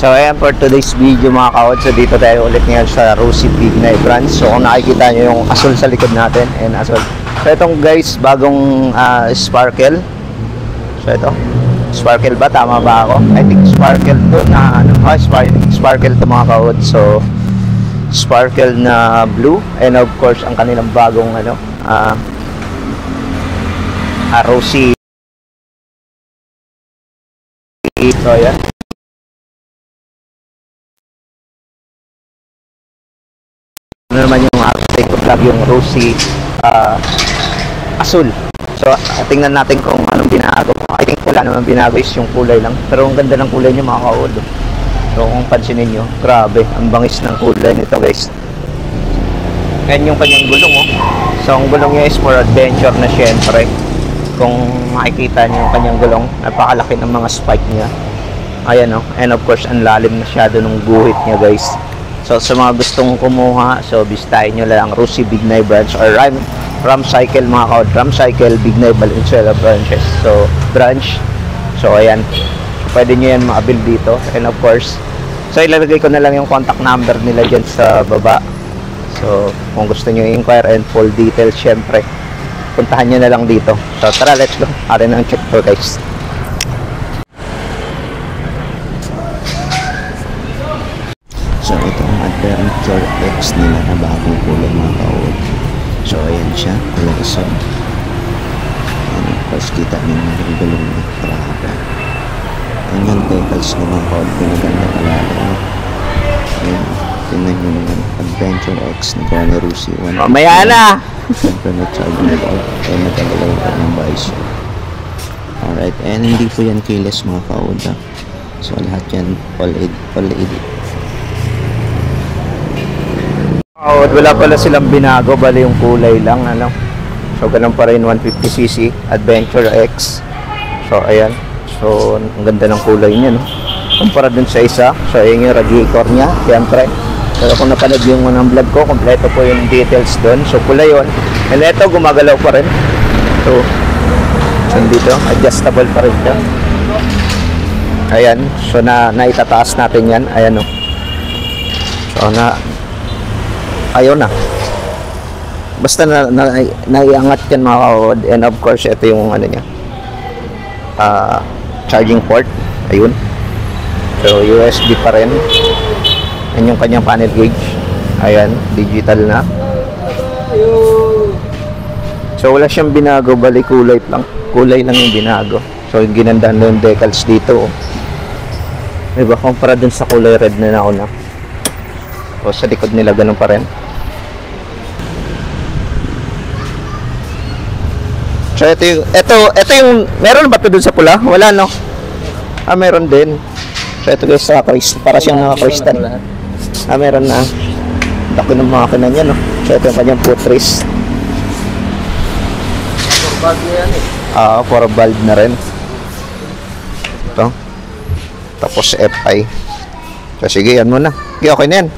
So ayan, for today's video mga kaod, so dito tayo ulit ngayon sa Rosie Bignay branch. So kung nakikita nyo yung asul sa likod natin, and asul. So itong guys, bagong sparkle. So ito, sparkle ba? Tama ba ako? I think sparkle to na ano, sparkle to mga kaod. So sparkle na blue, and of course ang kanilang bagong ano, Rosie. So ayan. Ano naman yung take ko vlog, yung Rosie asul. So tingnan natin kung anong binago. I think wala naman binago, is yung kulay lang. Pero ang ganda ng kulay niya mga kaod. So kung pansinin nyo, grabe, ang bangis ng kulay nito guys. Yan yung kanyang gulong oh. So ang gulong niya is for adventure na syempre. Kung makikita nyo yung kanyang gulong, napakalaki ng mga spike niya. Ayan oh. And of course ang lalim masyado ng guhit niya guys. So sa mga gustong kumuha, so bisitahin nyo lang Rosie Bignay branch or Ram Cycle mga kaod. Ram Cycle Bignay Valenzuela branches. So branch. So ayan, pwede nyo yan ma-avail dito. And of course, so ilalagay ko na lang yung contact number nila dyan sa baba. So kung gusto nyo i-inquire and full details, syempre puntahan nyo na lang dito. So tara, let's go. Atin ang check tour guys. So ito ang Adventure X nila na bagong kulay mga kaod. So ayan siya, kulay isang. And of course kita nyo yung gulong na grabe. Ayan yung decals nyo mga kaod, pinaganda talaga. Ayan, tingnan nyo naman, Adventure X na gawa ni Rosie. Mamaya na! Siyempre na-charging board, kaya nagkagalaw pa ng visor. Alright, and hindi po yan keyless mga kaod. So lahat yan all LED. Wala pala silang binago, bali yung kulay lang ano. So ganun pa rin, 150cc Adventure X. So ayan, so ang ganda ng kulay niya no, kumpara dun sa isa. So ayan yung radiator niya syempre. Pero kung napanood yung unang vlog ko, kompleto po yung details dun. So kulay yun, and ito gumagalaw pa rin. So nandito, adjustable pa rin siya. Ayan, so naitataas natin yan. Ayan o. So ayun na. Basta naiangat yan mga kaod. And of course, ito yung ano niya, charging port. Ayun. So USB pa rin. Yan yung kanyang panel gauge. Ayan, digital na. So wala siyang binago, bali kulay lang. Kulay lang yung binago. So ginandaan na yung decals dito. Diba, kumpara dun sa kulay red na nauna. O sa likod nila ganun pa rin. So ito yung meron ba ito dun sa pula? Wala no? Meron din. So ito guys, para siyang naka-crystal. Meron na. Laki ng makina niya no. So ito yung kanyang footrest. For valve yan eh. For valve na rin. Ito. Tapos FI. So sige, yan muna. Okay na yan.